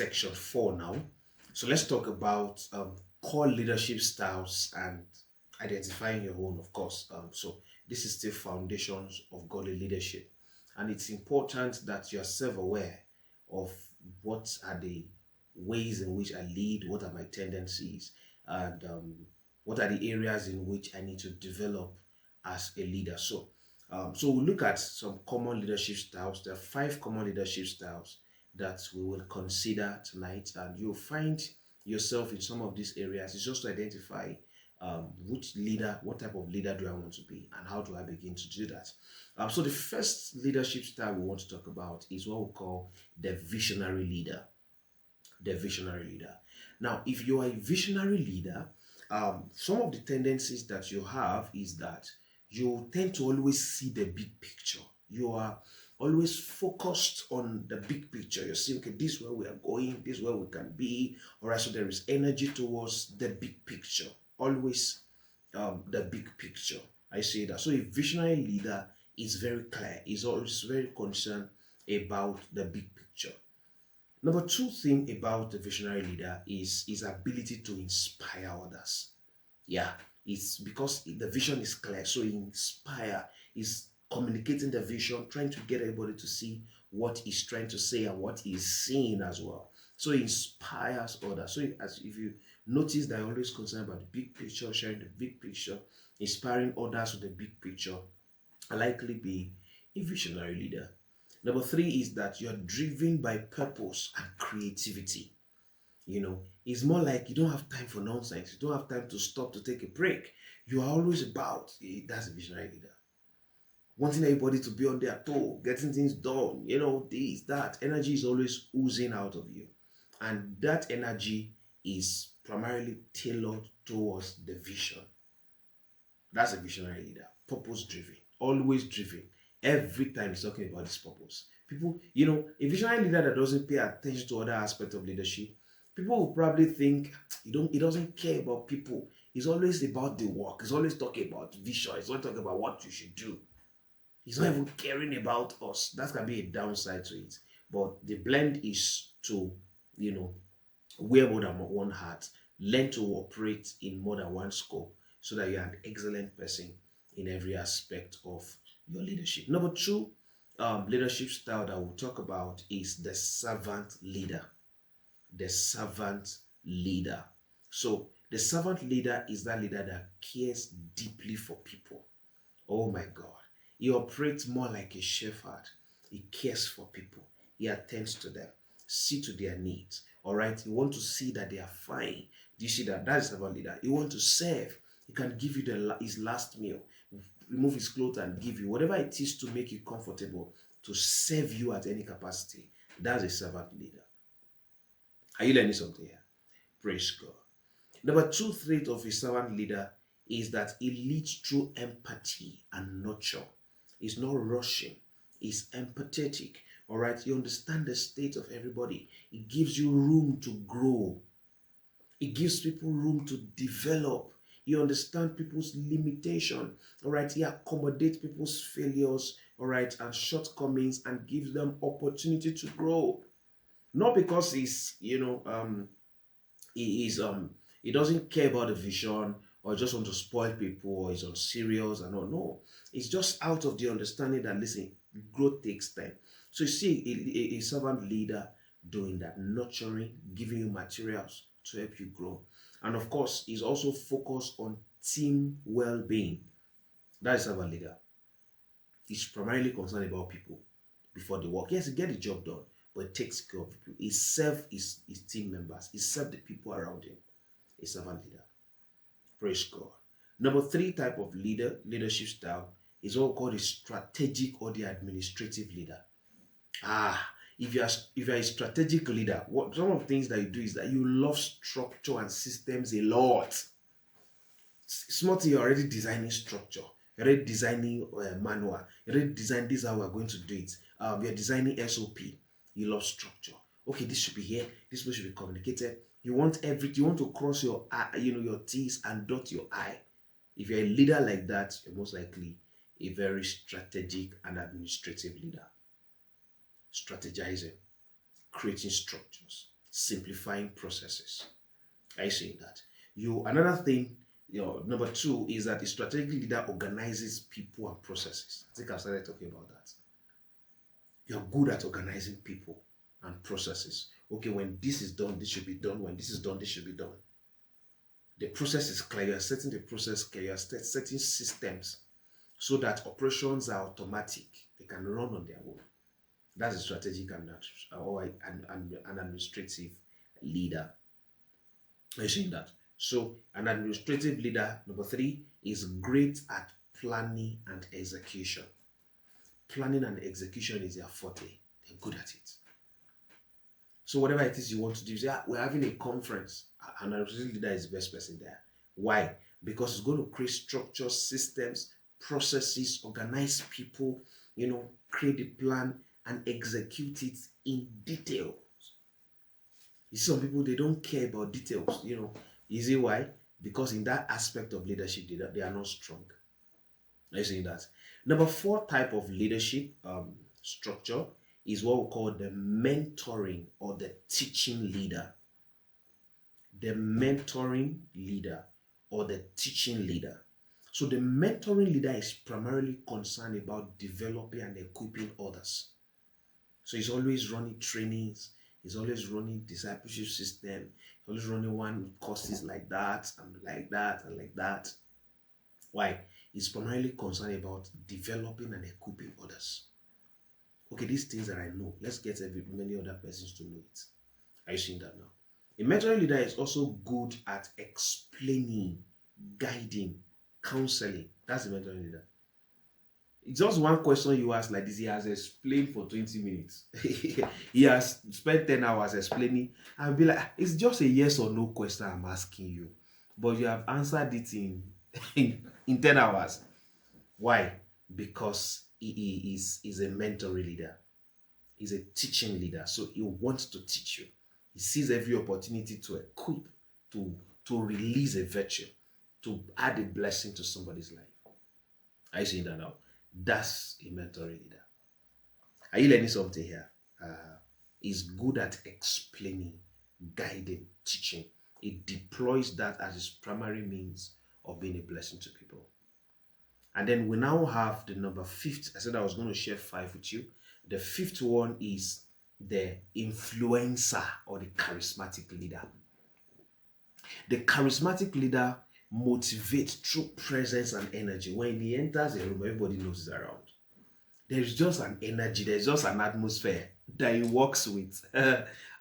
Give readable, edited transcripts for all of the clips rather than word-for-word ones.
section 4 now. So let's talk about core leadership styles and identifying your own, of course. So this is still foundations of godly leadership, and it's important that you are self-aware of what are the ways in which I lead, what are my tendencies, and what are the areas in which I need to develop as a leader. So we'll look at some common leadership styles. There are 5 common leadership styles that we will consider tonight, and you'll find yourself in some of these areas. It's just to identify which leader, what type of leader do I want to be, and how do I begin to do that. So the first leadership style we want to talk about is what we call the visionary leader. The visionary leader. Now, if you are a visionary leader, some of the tendencies that you have is that you tend to always see the big picture. You are always focused on the big picture. You're saying, okay, this is where we are going, this is where we can be. All right, so there is energy towards the big picture. Always the big picture. I say that. So a visionary leader is very clear. Is always very concerned about the big picture. Number 2 thing about the visionary leader is his ability to inspire others. Yeah, it's because the vision is clear, so he inspire, is communicating the vision, trying to get everybody to see what he's trying to say and what he's seeing as well. So he inspires others. So if you notice that I'm always concerned about the big picture, sharing the big picture, inspiring others with the big picture, I likely be a visionary leader. Number 3 is that you're driven by purpose and creativity. It's more like you don't have time for nonsense. You don't have time to stop to take a break. You are always about, that's a visionary leader. Wanting everybody to be on their toe, getting things done, this, that. Energy is always oozing out of you. And that energy is primarily tailored towards the vision. That's a visionary leader. Purpose driven. Always driven. Every time he's talking about this purpose. People, a visionary leader that doesn't pay attention to other aspects of leadership, people will probably think he doesn't care about people. He's always about the work. He's always talking about vision. He's always talking about what you should do. He's not even caring about us. That can be a downside to it. But the blend is to, wear more than one hat, learn to operate in more than one scope so that you're an excellent person in every aspect of your leadership. Number 2, leadership style that we'll talk about is the servant leader. The servant leader. So the servant leader is that leader that cares deeply for people. Oh my God. He operates more like a shepherd. He cares for people. He attends to them. See to their needs. All right. You want to see that they are fine. Do you see that? That is a servant leader. You want to serve. He can give you his last meal. Remove his clothes and give you whatever it is to make you comfortable, to serve you at any capacity. That's a servant leader. Are you learning something here? Praise God. Number 2 trait of a servant leader is that he leads through empathy and nurture. He's not rushing. He's empathetic. All right. You understand the state of everybody. It gives you room to grow. It gives people room to develop. You understand people's limitation. All right. He accommodates people's failures. All right. And shortcomings, and gives them opportunity to grow. Not because he's, he doesn't care about the vision, or just want to spoil people, or he's unserious and all. No, it's just out of the understanding that, listen, growth takes time. So you see a servant leader doing that, nurturing, giving you materials to help you grow. And of course, he's also focused on team well-being. That is servant leader. He's primarily concerned about people before they work. Yes, he get the job done, but he takes care of people. He serves his team members. He serves the people around him. A servant leader. Praise God. Number 3 type of leadership style is what called a strategic or the administrative leader. If you're a strategic leader, some of the things that you do is that you love structure and systems a lot. Small thing, you're already designing structure. You're already designing manual. You're already designing this how we're going to do it. You're designing SOP. You love structure. Okay, this should be here. This should be communicated. You want everything. You want to cross your your T's and dot your I. If you're a leader like that, you're most likely a very strategic and administrative leader. Strategizing, creating structures, simplifying processes. I see that. Another thing, number two is that a strategic leader organizes people and processes. I think I started talking about that. You're good at organizing people and processes. Okay, when this is done, this should be done. When this is done, this should be done. The process is clear. You're setting the process clear. You're setting systems so that operations are automatic. They can run on their own. That's a strategic or an administrative leader. Are you seeing that? So an administrative leader, number three, is great at planning and execution. Planning and execution is their forte. They're good at it. So whatever it is you want to do, you say, we're having a conference. An administrative leader is the best person there. Why? Because it's going to create structures, systems, processes, organize people, create a plan and execute it in detail. You see, some people, they don't care about details, You see why? Because in that aspect of leadership, they are not strong. Are you seeing that? Number four type of leadership structure is what we call the mentoring or the teaching leader. The mentoring leader or the teaching leader. So the mentoring leader is primarily concerned about developing and equipping others. So he's always running trainings, he's always running discipleship system, he's always running one courses like that and like that and like that. Why? He's primarily concerned about developing and equipping others. Okay, these things that I know, let's get many other persons to know it. Are you seeing that now? A mentoring leader is also good at explaining, guiding, counseling. That's the mentoring leader. It's just one question you ask like this. He has explained for 20 minutes. He has spent 10 hours explaining. I'll be like, it's just a yes or no question I'm asking you. But you have answered it in 10 hours. Why? Because he is a mentoring leader. He's a teaching leader. So he wants to teach you. He sees every opportunity to equip, to release a virtue, to add a blessing to somebody's life. Are you seeing that now? That's a mentoring leader. Are you learning something here? He's good at explaining, guiding, teaching. He deploys that as his primary means of being a blessing to people. And then we now have the number fifth. I said I was going to share 5 with you. The fifth one is the influencer or the charismatic leader. The charismatic leader motivates through presence and energy. When he enters a room, everybody knows he's around. There's just an energy, there's just an atmosphere that he works with.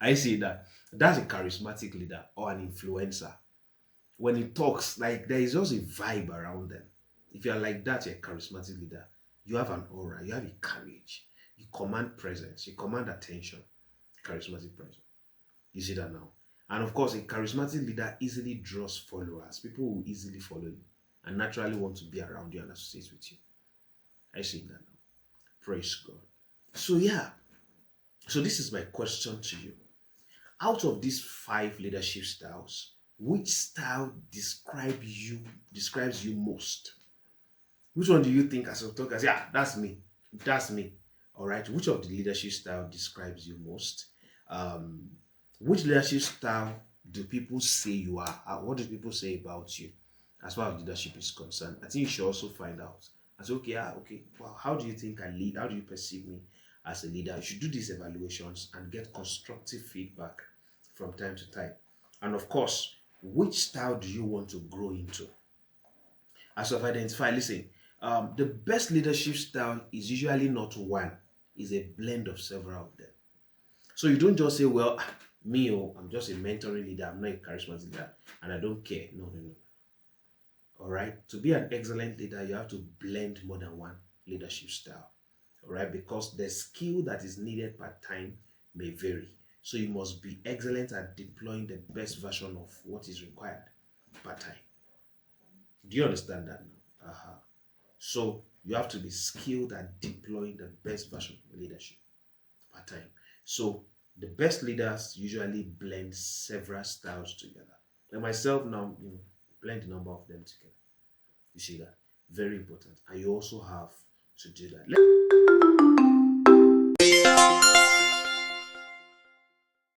I see that. That's a charismatic leader or an influencer. When he talks, like there is just a vibe around them. If you're like that, you're a charismatic leader. You have an aura, you have a courage. You command presence, you command attention. Charismatic presence. You see that now? And of course, a charismatic leader easily draws followers. People will easily follow you and naturally want to be around you and associate with you. I see that now. Praise God. So yeah. So this is my question to you. Out of these 5 leadership styles, which style describes you most? Which one do you think as a talker? Yeah, that's me. That's me. All right. Which of the leadership style describes you most? Which leadership style do people say you are? What do people say about you as far as leadership is concerned? I think you should also find out. I say, okay. Well, how do you think I lead? How do you perceive me as a leader? You should do these evaluations and get constructive feedback from time to time. And of course, which style do you want to grow into? As I've identified, listen, the best leadership style is usually not one. It's a blend of several of them. So you don't just say, well, I'm just a mentoring leader. I'm not a charismatic leader and I don't care. No. All right. To be an excellent leader, you have to blend more than one leadership style. All right. Because the skill that is needed per time may vary. So you must be excellent at deploying the best version of what is required per time. Do you understand that now? So you have to be skilled at deploying the best version of leadership per time. So the best leaders usually blend several styles together. And myself now, blend a number of them together. You see that? Very important. And you also have to do that.